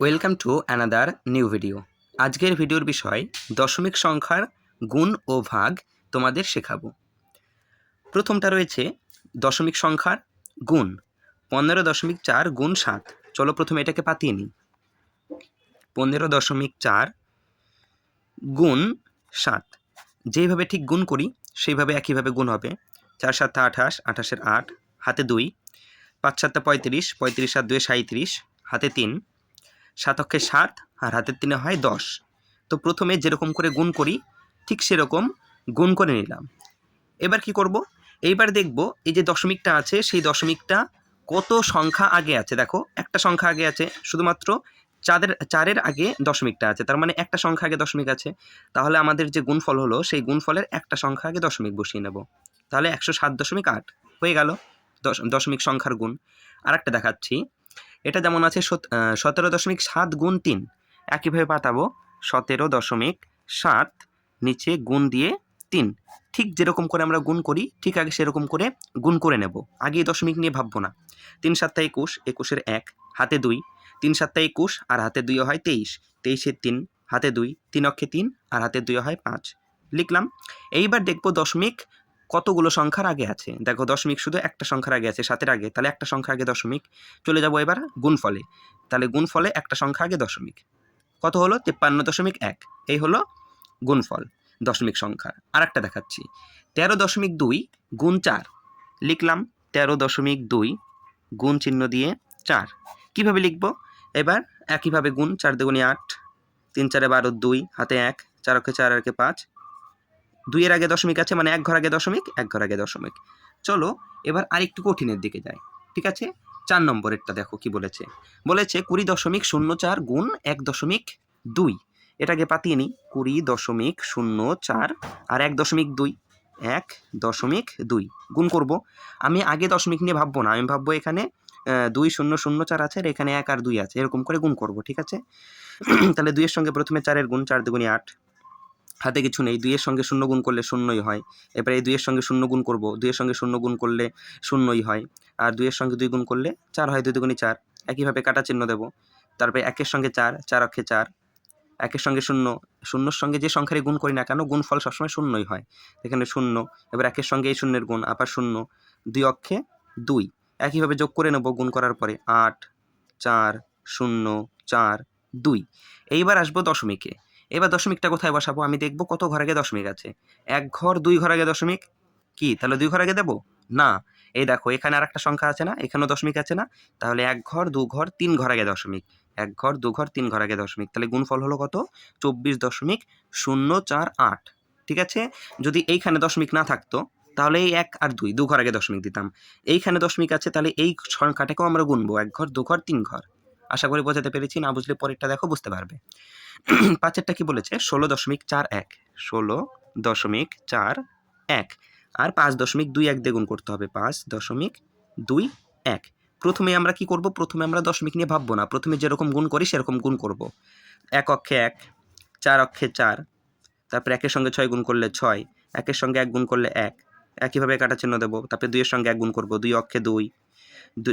Welcome to another new video. আজকের ভিডিওর বিষয় দশমিক সংখ্যার গুণ ও ভাগ তোমাদের শেখাবো। প্রথমটা রয়েছে দশমিক সংখ্যার গুণ 15.4 গুণ 7। চলো প্রথমে এটাকে পাতিয়ে নিই। 15.4 গুণ 7 যেইভাবে ঠিক গুণ করি সেইভাবে একইভাবে গুণ হবে। 4 7 28, 28 8, হাতে 2, 5 7 35, 35 7 2 37, হাতে 3, 7 অক্ষে 7 আর হাতের 3 হয় 10। তো প্রথমে যেরকম করে গুণ করি ঠিক সেরকম গুণ করে নিলাম। এবার কি করব? এইবার দেখব এই যে দশমিকটা আছে সেই দশমিকটা কত সংখ্যা আগে আছে। দেখো একটা সংখ্যা আগে আছে, শুধুমাত্র চারের আগে দশমিকটা আছে, তার মানে একটা সংখ্যা আগে দশমিক আছে। তাহলে আমাদের যে গুণফল হলো সেই গুণফলের একটা সংখ্যা আগে দশমিক বসিয়ে নেব। তাহলে 107.8 হয়ে গেল দশমিক সংখ্যার গুণ। আর একটা দেখাচ্ছি, এটা যেমন আছে 17.7 গুণ 3, একইভাবে পাতাবো 17.7 নিচে গুণ দিয়ে 3। ঠিক যেরকম করে আমরা গুণ করি ঠিক আগে সেরকম করে গুণ করে নেব, আগে দশমিক নিয়ে ভাববো না। 3 7 21, 21-এর 1, হাতে 2, 3 7 21 আর হাতে 2 হয় 23, 23-এর 3, হাতে 2, 3 অক্ষে 3 আর হাতে 2 হয় 5 লিখলাম। এইবার দেখবো দশমিক কতগুলো সংখ্যার আগে আছে। দেখো দশমিক শুধু একটা সংখ্যার আগে আছে, 7-এর আগে, তাহলে একটা সংখ্যা আগে দশমিক। চলে যাব এবার গুণফলে, তাহলে গুণফলে একটা সংখ্যা আগে দশমিক। কত হলো? 53.1। এই হলো গুণফল দশমিক সংখ্যার। আর একটা দেখাচ্ছি, 13.2 গুণ 4 লিখলাম। 13.2 গুণ চিহ্ন দিয়ে 4 কিভাবে লিখব? এবার একইভাবে গুণ, 4 দুগুণে 8, 3 4 12, 2 হাতে 1, 4 অক্ষে 4 আর 5, 2 এর আগে দশমিক আছে মানে এক ঘর আগে দশমিক, এক ঘর আগে দশমিক। চলো এবার আরেকটু কঠিনের দিকে যাই। ঠিক আছে, 4 নম্বরেরটা দেখো কি বলেছে। বলেছে 20.04 গুণ 1.2। এটাকে পাতিয়ে নিই। 20.04 আর 1.2, 1.2 গুণ করব। আমি আগে দশমিক নিয়ে ভাববো না, আমি ভাববো এখানে 2004 আছে আর এখানে 1 আর 2 আছে, এরকম করে গুণ করব। ঠিক আছে, তাহলে 2 এর সঙ্গে প্রথমে 4-এর গুণ, 4 দুগুণে 8, হাতে কিছু নেই, 2 এর সঙ্গে 0 গুণ করলে 0ই হয়। এবার এই 2 এর সঙ্গে 0 গুণ করব, 2 এর সঙ্গে 0 গুণ করলে 0ই হয়। আর 2 এর সঙ্গে 2 গুণ করলে 4 হয়, 2 দুগুণে 4। একইভাবে কাটা চিহ্ন দেব। তারপরে 1 এর সঙ্গে 4, 4 অক্ষে 4, 1 এর সঙ্গে 0, 0-র সঙ্গে যে সংখ্যারই গুণ করি না কেন গুণফল সবসময় 0ই হয়। এখানে 0, এবার 1 এর সঙ্গে এই 0-এর গুণ, আবার 0, 2 অক্ষে 2। একইভাবে যোগ করে নেব গুণ করার পরে, 8 4 0 4 2। এইবার আসবো দশমিকে। এবার দশমিকটা কোথায় বসাবো? আমি দেখব কত ঘর আগে দশমিক আছে। 1 ঘর 2 ঘর আগে দশমিক কি? তাহলে 2 ঘর আগে দেব না। এই দেখো এখানে আর একটা সংখ্যা আছে না, এখানেও দশমিক আছে না, তাহলে 1 ঘর 2 ঘর 3 ঘর আগে দশমিক। 1 ঘর 2 ঘর 3 ঘর আগে দশমিক, তাহলে গুণফল হলো কত? 24.048। ঠিক আছে, যদি এইখানে দশমিক না থাকতো তাহলে এই 1 আর 2 2 ঘর আগে দশমিক দিতাম। এইখানে দশমিক আছে, তাহলে এই সংখ্যাটাকেও আমরা গুনবো 1 ঘর 2 ঘর 3 ঘর। আশা করি বোঝাতে পেরেছি, না বুঝলে পরেরটা দেখো বুঝতে পারবে। 5-এরটা কি বলেছে? 16.41, 16.41 আর 5.21 দিয়ে গুণ করতে হবে, 5.21। প্রথমে আমরা কি করব? প্রথমে আমরা দশমিক নিয়ে ভাববো না, প্রথমে যেরকম গুণ করি সেরকম গুণ করব। 1 অক্ষে 1, 4 অক্ষে 4, তারপরে 1 এর সঙ্গে 6 গুণ করলে 6, 1 এর সঙ্গে 1 গুণ করলে 1, একইভাবে কাটা চিহ্ন দেবো। তারপরে 2 এর সঙ্গে 1 গুণ করব, 2 অক্ষে 2,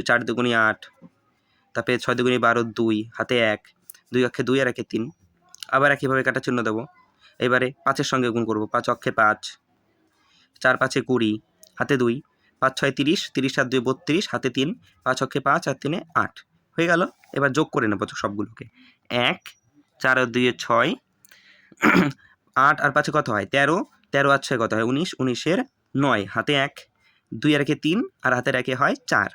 4 দুগুণে 8, তারপরে 6 দুগুণে 12, 2 হাতে 1, 2 অক্ষে 2 আর 1-এ 3, আবার একইভাবে কাটা চিহ্ন দেবো। এবারে 5-এর সঙ্গে গুণ করব, 5 অক্ষে 5, 4 5-এ 20, হাতে 2, 5 6 30, 30 7 2 32, হাতে 3, 5 অক্ষে 5 আর 3-এ 8 হয়ে গেল। এবার যোগ করে নেব সবগুলোকে। 1 4 আর 2 এ 6, 8 আর 5-এ কত হয়? 13, 13 আর 6 কত হয়? 19, 19-এর 9, হাতে 1, 2 আর 1-এ 3 আর হাতের 1-এ হয় 4।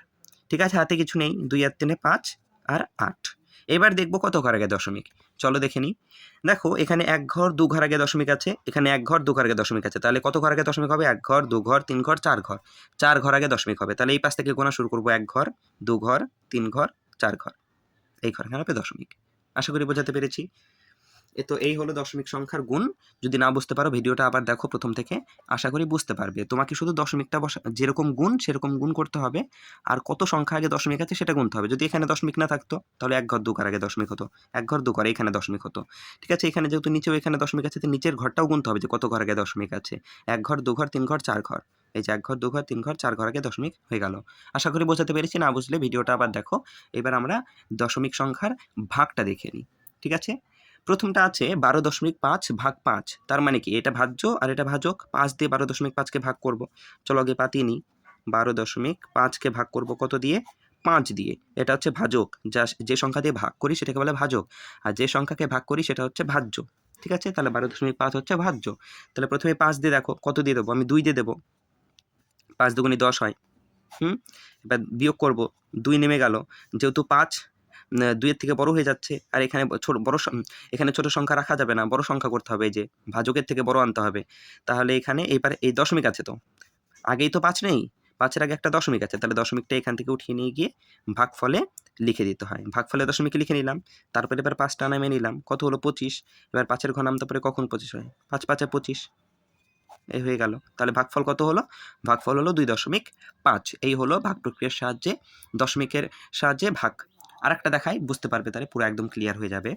ঠিক আছে, হাতে কিছু নেই, 2 আর 3-এ 5 আর 8। এবার দেখব কত ঘর আগে দশমিক। চলো দেখে নিই। দেখো এখানে 1 ঘর 2 ঘর আগে দশমিক আছে, এখানে 1 ঘর 2 ঘর আগে দশমিক আছে, তাহলে কত ঘর আগে দশমিক হবে? 1 ঘর 2 ঘর 3 ঘর 4 ঘর, 4 ঘর আগে দশমিক হবে। তাহলে এই পাশ থেকে গোনা শুরু করব, 1 ঘর 2 ঘর 3 ঘর 4 ঘর, এই ঘর এখানে হবে দশমিক। আশা করি বোঝাতে পেরেছি। তো এই হলো দশমিক সংখ্যার গুণ। যদি না বুঝতে পারো ভিডিওটা আবার দেখো প্রথম থেকে, আশা করি বুঝতে পারবে। তোমাকে শুধু দশমিকটা যেরকম গুণ সেরকম গুণ করতে হবে, আর কত সংখ্যা আগে দশমিক আছে সেটা গুনতে হবে। যদি এখানে দশমিক না থাকতো তাহলে 1 ঘর 2 ঘর আগে দশমিক হতো, 1 ঘর 2 ঘর এখানে দশমিক হতো। ঠিক আছে, এখানে যেহেতু নিচেও এখানে দশমিক আছে, তো নিচের ঘরটাও গুনতে হবে যে কত ঘর আগে দশমিক আছে। 1 ঘর 2 ঘর 3 ঘর 4 ঘর, এই যে 1 ঘর 2 ঘর 3 ঘর 4 ঘর আগে দশমিক হয়ে গেল। আশা করি বোঝাতে পেরেছি, না বুঝলে ভিডিওটা আবার দেখো। এবার আমরা দশমিক সংখ্যার ভাগটা দেখে নিই, ঠিক আছে? প্রথমটা আছে 12.5 ভাগ 5, তার মানে কি এটা ভাজ্য আর এটা ভাজক। 5 দিয়ে 12.5কে ভাগ করব। চলো আগে পাতিয়ে নিই। 12.5কে ভাগ করব কত দিয়ে? 5 দিয়ে। এটা হচ্ছে ভাজক, যে সংখ্যা দিয়ে ভাগ করি সেটাকে বলে ভাজক, আর যে সংখ্যাকে ভাগ করি সেটা হচ্ছে ভাজ্য, ঠিক আছে? তাহলে 12.5 হচ্ছে ভাজ্য। তাহলে প্রথমে 5 দিয়ে দেখো কত দিয়ে দেবো, আমি 2 দিয়ে দেবো। 5 দুগুণে 10 হয়। এবার বিয়োগ করব, 2 নেমে গেল, যেহেতু 5 2 এর থেকে বড় হয়ে যাচ্ছে, আর এখানে এখানে ছোট সংখ্যা রাখা যাবে না, বড় সংখ্যা করতে হবে, এই যে ভাজকের থেকে বড় আনতে হবে। তাহলে এখানে এইবার এই দশমিক আছে, তো আগেই তো 5 নেই, 5-এর আগে একটা দশমিক আছে, তাহলে দশমিকটা এখান থেকে উঠিয়ে নিয়ে গিয়ে ভাগফলে লিখে দিতে হয়। ভাগফলে দশমিকে লিখে নিলাম, তারপরে এবার 5টা নামে নিলাম, কত হলো 25। এবার 5-এর ঘর নামতে পারে কখন 25 হয়, 5 5 25, এই হয়ে গেল। তাহলে ভাগফল কত হলো? ভাগফল হলো 2.5। এই হলো ভাগ প্রক্রিয়ার সাহায্যে দশমিকের সাহায্যে ভাগ। আর একটা দেখাই, বুঝতে পারবে, তাহলে পুরো একদম ক্লিয়ার হয়ে যাবে।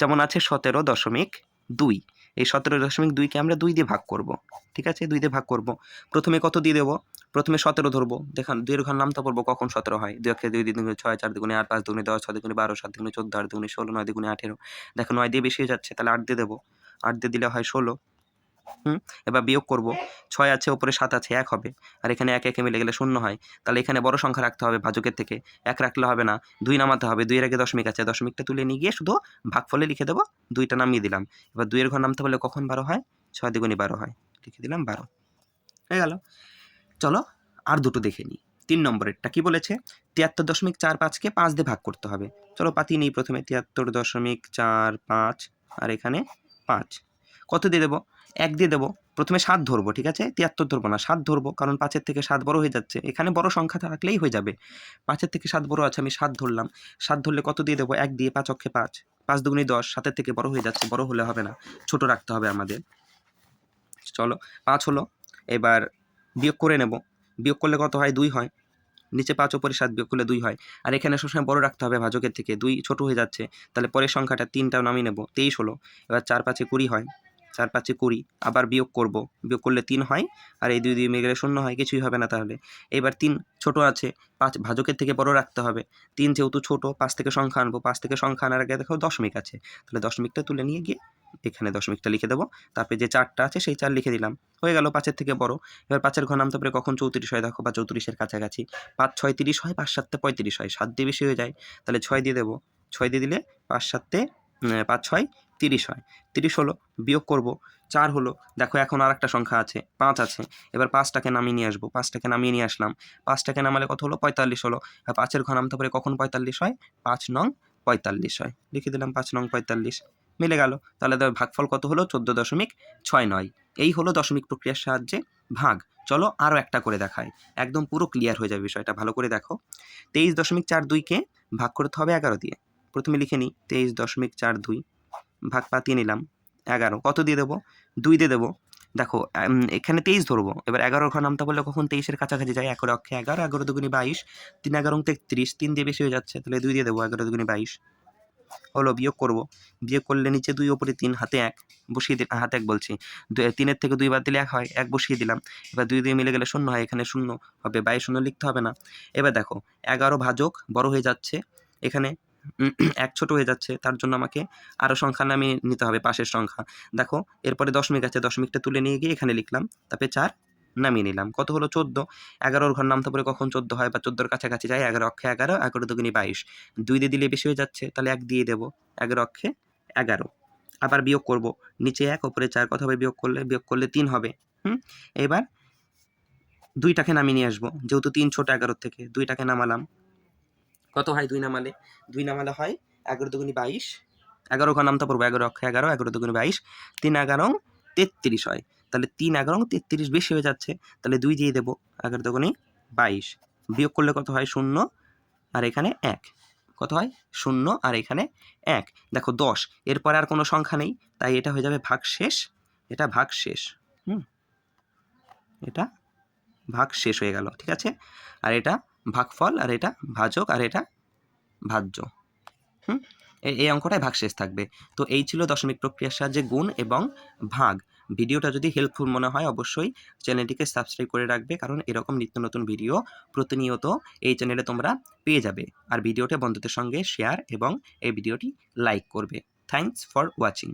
যেমন আছে 17.2, এই 17.2কে আমরা 2 দিয়ে ভাগ করব, ঠিক আছে? 2 দিয়ে ভাগ করব। প্রথমে কত দিয়ে দেবো? প্রথমে 17 ধরবো, দেখান 2 এর ঘর নামতে পারবো কখন 17 হয়। 2 একে 2 2 দুগুণে 6, 4 দুগুণে 8, 5 দুগুণে 10, 6 দুগুণে 12, 7 দুগুণে 14, 8 দুগুণে 16, 9 দুগুণে 18। দেখো 9 দিয়ে বেশি হয়ে যাচ্ছে, তাহলে 8 দিয়ে দেবো। 8 দিয়ে দিলে হয় 16। এবার বিয়োগ করব, 6 আছে ওপরে 7 আছে, 1 হবে, আর এখানে 1 1 মিলে গেলে 0 হয়। তাহলে এখানে বড় সংখ্যা রাখতে হবে ভাজকের থেকে, 1 রাখলে হবে না, 2 নামাতে হবে। 2 এর আগে দশমিক আছে, দশমিকটা তুলে নিয়ে গিয়ে শুধু ভাগফলে লিখে দেবো, 2টা নামিয়ে দিলাম। এবার 2 এর ঘর নামতে বললে কখন 12 হয়? 6 দুগুণে 12 হয়, লিখে দিলাম 12, হয়ে গেল। চলো আর দুটো দেখে নিই। 3 নম্বরেরটা কি বলেছে? 73.45কে 5 দিয়ে ভাগ করতে হবে। চলো পাতিয়ে নিই প্রথমে। 73.45 আর এখানে 5, কত দিয়ে দেবো? 1 দিয়ে দেবো। প্রথমে 7 ধরবো, ঠিক আছে? 73 ধরবো না, 7 ধরবো, কারণ 5-এর থেকে 7 বড় হয়ে যাচ্ছে। এখানে বড় সংখ্যা থাকলেই হয়ে যাবে। 5-এর থেকে 7 বড় আছে, আমি 7 ধরলাম। 7 ধরলে কত দিয়ে দেবো? 1 দিয়ে, 5 অক্ষে 5, 5 দুগুণে 10, 7-এর থেকে বড় হয়ে যাচ্ছে, বড় হলে হবে না, ছোট রাখতে হবে আমাদের। চলো 5 হলো। এবার বিয়োগ করে নেব। বিয়োগ করলে কত হয়? 2 হয়। নিচে 5 ওপরে 7, বিয়োগ করলে 2 হয়। আর এখানে সবসময় বড় রাখতে হবে ভাজকের থেকে, 2 ছোট হয়ে যাচ্ছে, তাহলে পরের সংখ্যাটা 3টাও নামিয়ে নেব। 23 হলো। এবার 4 5 20 হয়, 4 5 20। আবার বিয়োগ করব, বিয়োগ করলে 3 হয়, আর এই 2 দিয়ে মিলে গেলে 0 হয়, কিছুই হবে না তাহলে। এবার 3 ছোট আছে, 5 ভাজকের থেকে বড় রাখতে হবে। 3 যেহেতু ছোট, 5 থেকে সংখ্যা আনবো, 5 থেকে সংখ্যা আনার আগে দেখো দশমিক আছে, তাহলে দশমিকটা তুলে নিয়ে গিয়ে এখানে দশমিকটা লিখে দেবো। তারপরে যে 4টা আছে সেই 4 লিখে দিলাম, হয়ে গেল 5-এর থেকে বড়। এবার 5-এর ঘর নামতে পারে কখন 34 হয়, দেখো, বা 34-এর কাছাকাছি। 5 6 30 হয়, 5 7 35 হয়, 7 দিয়ে বেশি হয়ে যায়, তাহলে 6 দিয়ে দেবো। 6 দিয়ে দিলে 5 7 5 6 30 হয়। 30 হলো। বিয়োগ করব, 4 হলো। দেখো এখন আর একটা সংখ্যা আছে, 5 আছে। এবার 5টাকে নামিয়ে নিয়ে আসবো, 5টাকে নামিয়ে নিয়ে আসলাম। 5টাকে নামালে কত হলো? 45 হলো। আর 5-এর ঘর নামতে পারে কখন 45 হয়? 5 নং 45 হয়, লিখে দিলাম 5 নং 45, মিলে গেল। তাহলে ভাগফল কত হলো? 14.69। এই হলো দশমিক প্রক্রিয়ার সাহায্যে ভাগ। চলো আরও একটা করে দেখাই, একদম পুরো ক্লিয়ার হয়ে যাবে বিষয়টা, ভালো করে দেখো। 23.42কে ভাগ করতে হবে 11 দিয়ে। প্রথমে লিখে নিই, 23.42 ভাগ পাতিয়ে নিলাম 11, কত দিয়ে দেবো? 2 দিয়ে দেবো। দেখো এখানে 23 ধরবো, এবার 11 ঘর নামতে বললে কখন 23-এর কাছাকাছি যায়, 1 অক্ষে 11, 11 দুগুণে 22, 3 11 33, 3 দিয়ে বেশি হয়ে যাচ্ছে, তাহলে 2 দিয়ে দেবো, 11 দুগুণে 22 হলো। বিয়োগ করব, বিয়োগ করলে নিচে 2 ওপরে 3, হাতে 1 বসিয়ে দিলাম, হাতে 1 বলছি, 3-এর থেকে 2 বাদ দিলে 1 হয়, 1 বসিয়ে দিলাম। এবার 2 দিয়ে মিলে গেলে 0 হয়, এখানে 0 হবে, 22 0 লিখতে হবে না। এবার দেখো 11 ভাজক বড় হয়ে যাচ্ছে, এখানে 1 ছোট হয়ে যাচ্ছে, তার জন্য আমাকে আরও সংখ্যা নামিয়ে নিতে হবে, পাশের সংখ্যা। দেখো এরপরে দশমিক আছে, দশমিকটা তুলে নিয়ে গিয়ে এখানে লিখলাম, তারপরে 4 নামিয়ে নিলাম, কত হলো? 14। 11-র ঘর নামতে পারে কখন 14 হয়, বা 14-র কাছাকাছি যায়, 11 অক্ষে 11, 11 দুগুণে 22, 2 দিয়ে দিলে বেশি হয়ে যাচ্ছে, তাহলে 1 দিয়ে দেবো, 11 অক্ষে 11। আবার বিয়োগ করব, নিচে 1 ওপরে 4, কত হবে বিয়োগ করলে? বিয়োগ করলে 3 হবে। এবার 2টাকে নামিয়ে নিয়ে আসবো, যেহেতু 3 ছোট 11 থেকে, 2টাকে নামালাম, কত হয় 2 নামালে? 2 নামালে হয় 11 দুগুণে 22, 11 ঘর নামতে পারবো, 11 অক্ষে 11, 11 দুগুণে 22, 3 11 33 হয়, তাহলে 3 11 33 বেশি হয়ে যাচ্ছে, তাহলে 2 দিয়ে দেবো, 11 দুগুণে 22। বিয়োগ করলে কত হয়? 0 আর এখানে 1, কত হয়? 0 আর এখানে 1। দেখো 10, এরপরে আর কোনো সংখ্যা নেই, তাই এটা হয়ে যাবে ভাগশেষ। এটা ভাগশেষ, এটা ভাগশেষ হয়ে গেল, ঠিক আছে? আর এটা ভাগফল, আর এটা ভাজক, আর এটা ভাজ্য। এই অঙ্কটায় ভাগশেষ থাকবে। তো এই ছিল দশমিক প্রক্রিয়ার সাহায্যে গুণ এবং ভাগ। ভিডিওটা যদি হেল্পফুল মনে হয় অবশ্যই চ্যানেলটিকে সাবস্ক্রাইব করে রাখবে, কারণ এরকম নিত্য নতুন ভিডিও প্রতিনিয়ত এই চ্যানেলে তোমরা পেয়ে যাবে। আর ভিডিওটা বন্ধুদের সঙ্গে শেয়ার এবং এই ভিডিওটি লাইক করবে। Thanks for watching.